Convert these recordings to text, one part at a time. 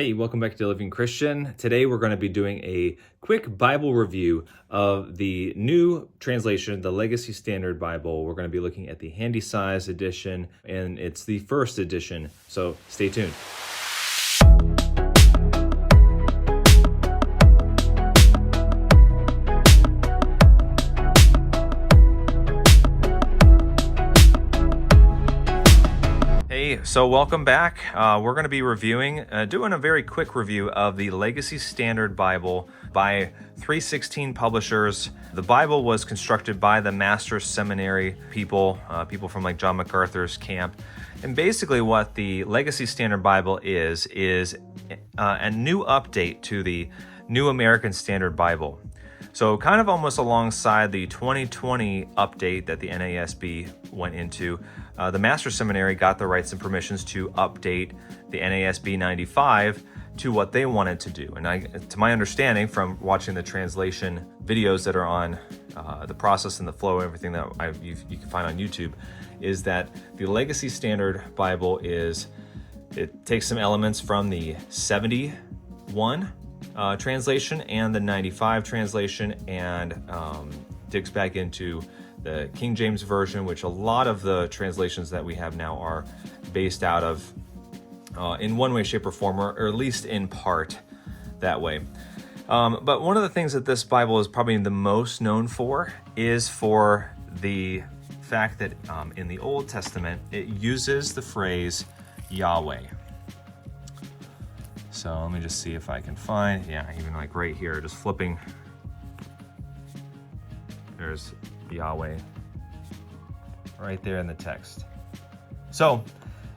Hey, welcome back to Living Christian. Today we're going to be doing a quick Bible review of the new translation, the Legacy Standard Bible. We're going to be looking at the Handy Size edition, and it's the first edition, so stay tuned. So welcome back. We're going to be reviewing, doing a very quick review of the Legacy Standard Bible by 316 Publishers. The Bible was constructed by the Master's Seminary people from like John MacArthur's camp. And basically what the Legacy Standard Bible is a new update to the New American Standard Bible. So kind of almost alongside the 2020 update that the NASB went into, the Master's Seminary got the rights and permissions to update the NASB 95 to what they wanted to do. And to my understanding from watching the translation videos that are on the process and the flow, everything that you can find on YouTube, is that the Legacy Standard Bible it takes some elements from the 71 translation and the 95 translation and digs back into the King James Version, which a lot of the translations that we have now are based out of in one way, shape, or form, or at least in part that way. But one of the things that this Bible is probably the most known for is for the fact that in the Old Testament, it uses the phrase Yahweh. So let me just see if I can find, even like right here, just flipping. There's Yahweh right there in the text. So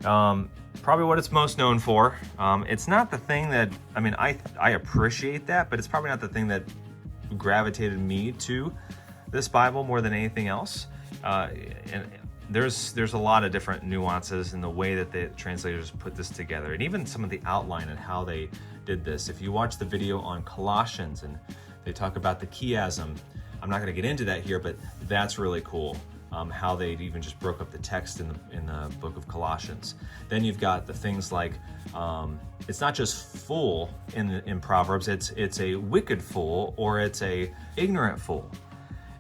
probably what it's most known for. It's not the thing that, I appreciate that, but it's probably not the thing that gravitated me to this Bible more than anything else. And there's a lot of different nuances in the way that the translators put this together, and even some of the outline and how they did this. If you watch the video on Colossians and they talk about the chiasm, I'm not going to get into that here, but that's really cool. How they even just broke up the text in the book of Colossians. Then you've got the things like it's not just fool in Proverbs. It's a wicked fool or it's a ignorant fool.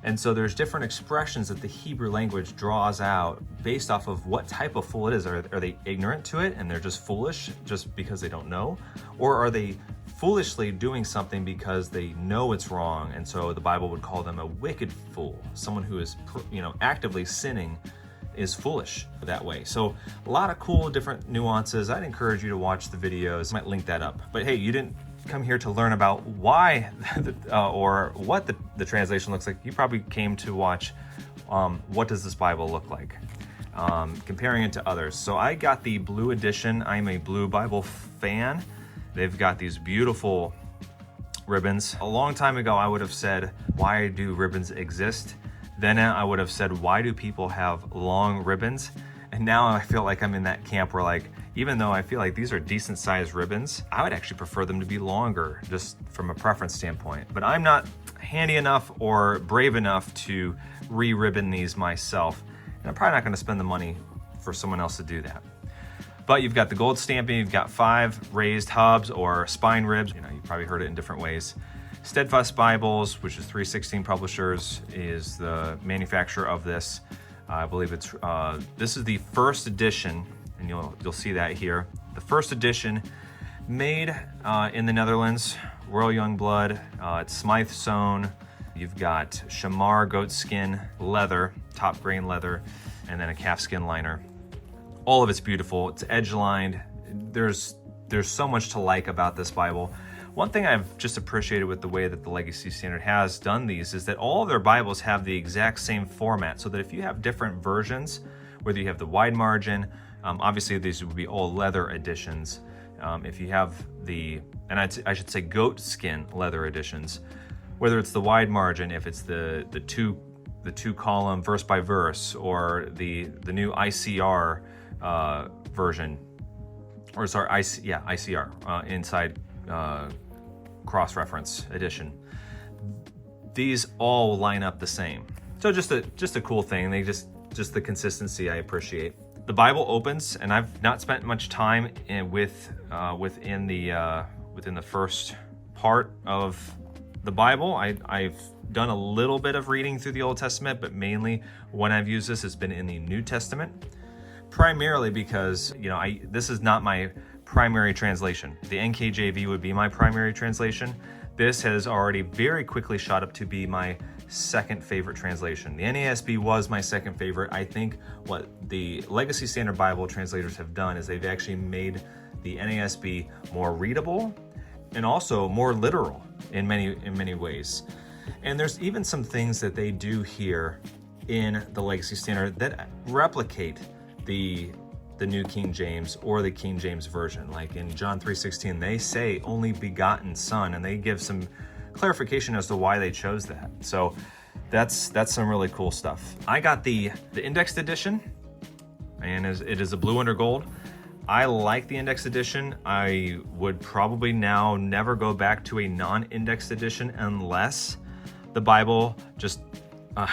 And so there's different expressions that the Hebrew language draws out based off of what type of fool it is. Are they ignorant to it and they're just foolish just because they don't know? Or are they foolishly doing something because they know it's wrong? And so the Bible would call them a wicked fool. Someone who is actively sinning is foolish that way. So a lot of cool different nuances. I'd encourage you to watch the videos. I might link that up. But hey, you didn't come here to learn about why or what the translation looks like. You probably came to watch what does this Bible look like, comparing it to others. So I got the blue edition. I'm a blue Bible fan. They've got these beautiful ribbons. A long time ago, I would have said, why do ribbons exist? Then I would have said, why do people have long ribbons? And now I feel like I'm in that camp where even though I feel like these are decent sized ribbons, I would actually prefer them to be longer, just from a preference standpoint. But I'm not handy enough or brave enough to re-ribbon these myself. And I'm probably not going to spend the money for someone else to do that. But you've got the gold stamping, you've got 5 raised hubs or spine ribs. You've probably heard it in different ways. Steadfast Bibles, which is 316 Publishers, is the manufacturer of this. I believe this is the first edition, and you'll see that here. The first edition made in the Netherlands, Royal Jongbloed. It's Smythe sewn. You've got Shamar goatskin leather, top grain leather, and then a calfskin liner. All of it's beautiful. It's edge lined. There's so much to like about this Bible. One thing I've just appreciated with the way that the Legacy Standard has done these is that all of their Bibles have the exact same format, so that if you have different versions, whether you have the Wide-Margin, obviously these would be all leather editions. If you have I should say goatskin leather editions, whether it's the Wide-Margin, if it's the two column verse by verse, or the new ICR version, or sorry, ICR inside cross-reference edition. These all line up the same. So just a cool thing. They just the consistency I appreciate. the Bible opens, and I've not spent much time within the first part of the Bible. I've done a little bit of reading through the Old Testament, but mainly when I've used this, it's been in the New Testament, primarily because, you know, this is not my primary translation. The NKJV would be my primary translation. This has already very quickly shot up to be my second favorite translation. The NASB was my second favorite. I think what the Legacy Standard Bible translators have done is they've actually made the NASB more readable and also more literal in many ways. And there's even some things that they do here in the Legacy Standard that replicate the New King James or the King James Version. Like in John 3:16, they say only begotten son, and they give some clarification as to why they chose that. So that's some really cool stuff. I got the indexed edition, and it is a blue under gold. I like the indexed edition. I would probably now never go back to a non-indexed edition unless the Bible just,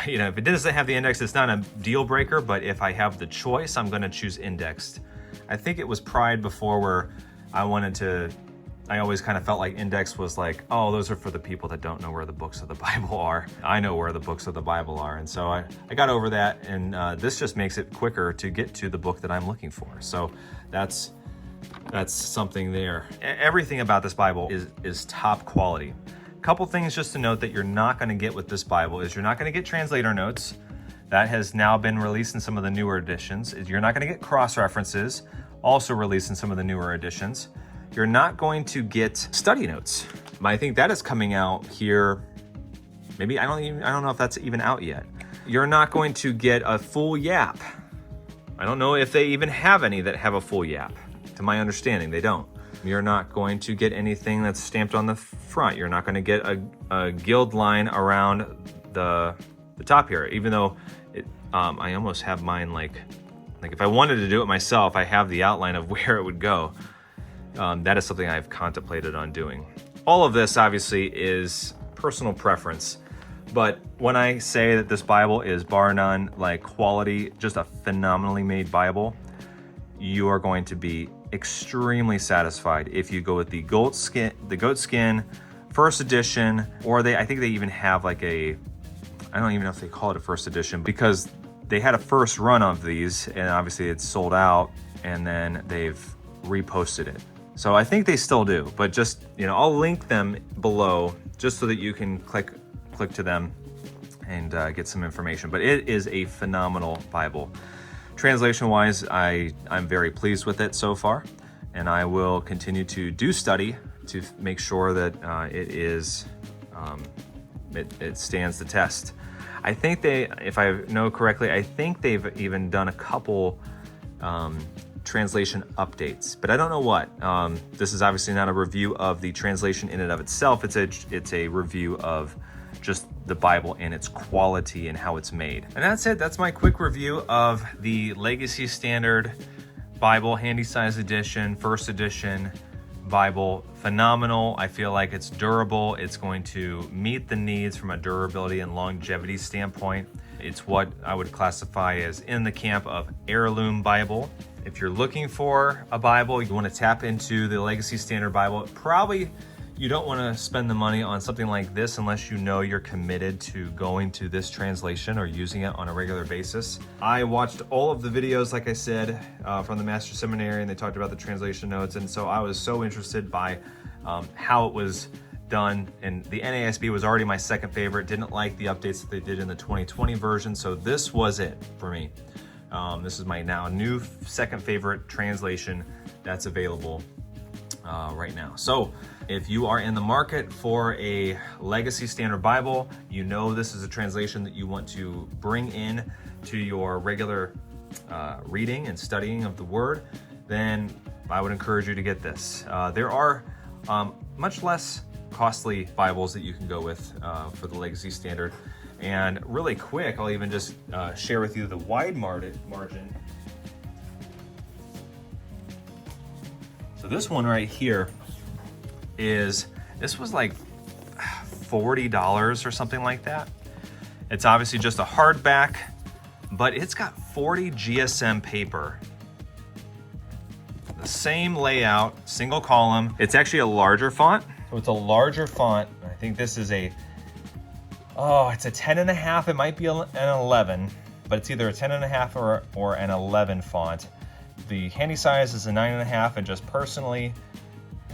you know, if it doesn't have the index, it's not a deal breaker, but if I have the choice, I'm gonna choose indexed. I think it was Pride before where I always kind of felt like index was like, oh, those are for the people that don't know where the books of the Bible are. I know where the books of the Bible are. And so I got over that, and this just makes it quicker to get to the book that I'm looking for. So that's something there. Everything about this Bible is top quality. Couple things just to note that you're not going to get with this Bible is you're not going to get translator notes. That has now been released in some of the newer editions. You're not going to get cross-references, also released in some of the newer editions. You're not going to get study notes. I think that is coming out here. Maybe I don't know if that's even out yet. You're not going to get a full yap. I don't know if they even have any that have a full yap. To my understanding, they don't. You're not going to get anything that's stamped on the front. You're not going to get a guild line around the top here, even though I almost have mine like if I wanted to do it myself, I have the outline of where it would go. That is something I've contemplated on doing. All of this obviously is personal preference, but when I say that this Bible is bar none, like quality, just a phenomenally made Bible, you are going to be extremely satisfied if you go with the Goatskin first edition, or I think they even have like I don't even know if they call it a first edition, because they had a first run of these and obviously it's sold out, and then they've reposted it. So I think they still do, but just, you know, I'll link them below just so that you can click to them and get some information. But it is a phenomenal Bible. Translation-wise, I'm very pleased with it so far, and I will continue to do study to make sure that it stands the test. I think if I know correctly, I think they've even done a couple translation updates, but I don't know what. This is obviously not a review of the translation in and of itself. It's a review of just the Bible and its quality and how it's made. And that's it. That's my quick review of the Legacy Standard Bible Handy Size Edition, first edition Bible. Phenomenal. I feel like it's durable. It's going to meet the needs from a durability and longevity standpoint. It's what I would classify as in the camp of heirloom Bible. If you're looking for a Bible, you want to tap into the Legacy Standard Bible, probably you don't want to spend the money on something like this unless you know you're committed to going to this translation or using it on a regular basis. I watched all of the videos, like I said, from the Master Seminary, and they talked about the translation notes, and so I was so interested by how it was done. And the NASB was already my second favorite. Didn't like the updates that they did in the 2020 version, so this was it for me. This is my now new second favorite translation that's available right now. So if you are in the market for a Legacy Standard Bible, you know this is a translation that you want to bring in to your regular reading and studying of the Word, then I would encourage you to get this. There are much less costly Bibles that you can go with for the Legacy Standard. And really quick, I'll even just share with you the Wide-Margin. So this one right here this was like $40 or something like that. It's obviously just a hardback but it's got 40 GSM paper. The same layout, single column. It's actually a larger font. So it's a larger font. I think this is it's a 10.5. It might be an 11, but it's either a 10.5 or an 11 font. The Handy Size is a 9.5, and just personally,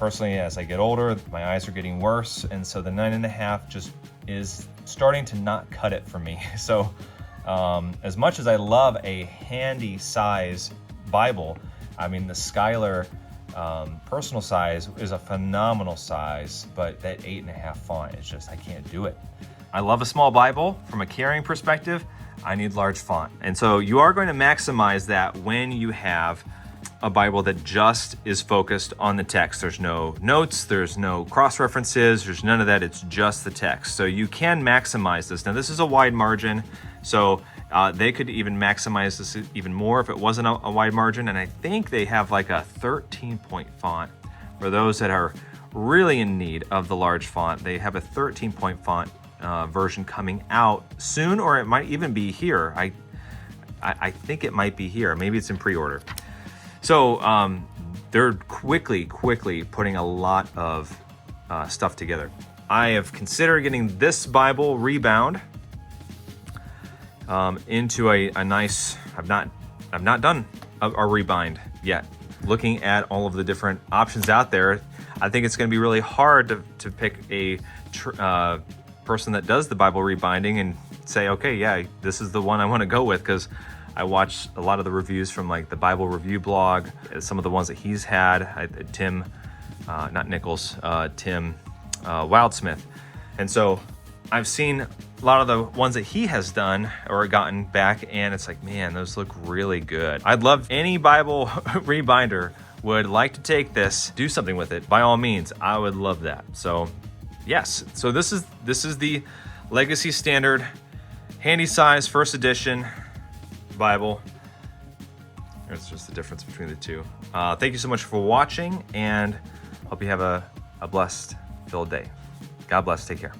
as I get older, my eyes are getting worse, and so the 9.5 just is starting to not cut it for me. So as much as I love a Handy Size Bible, I mean, the Skylar personal size is a phenomenal size, but that 8.5 font is just, I can't do it. I love a small Bible. From a carrying perspective, I need large font. And so you are going to maximize that when you have a Bible that just is focused on the text. There's no notes, there's no cross-references, there's none of that, it's just the text. So you can maximize this. Now this is a wide margin, so they could even maximize this even more if it wasn't a wide margin, and I think they have like a 13-point font. For those that are really in need of the large font, they have a 13-point font version coming out soon, or it might even be here. I think it might be here. Maybe it's in pre-order. So they're quickly putting a lot of stuff together. I have considered getting this Bible rebound into a nice, I've not done a rebind yet. Looking at all of the different options out there, I think it's going to be really hard to pick a person that does the Bible rebinding and say, okay, yeah, this is the one I want to go with, because I watched a lot of the reviews from like the Bible Review blog, some of the ones that he's had, Tim, not Nichols, Tim Wildsmith. And so I've seen a lot of the ones that he has done or gotten back, and it's like, man, those look really good. I'd love any Bible rebinder would like to take this, do something with it. By all means, I would love that. So yes, so this is the Legacy Standard Handy Size First Edition Bible. There's just the difference between the two. Thank you so much for watching, and hope you have a blessed, filled day. God bless. Take care.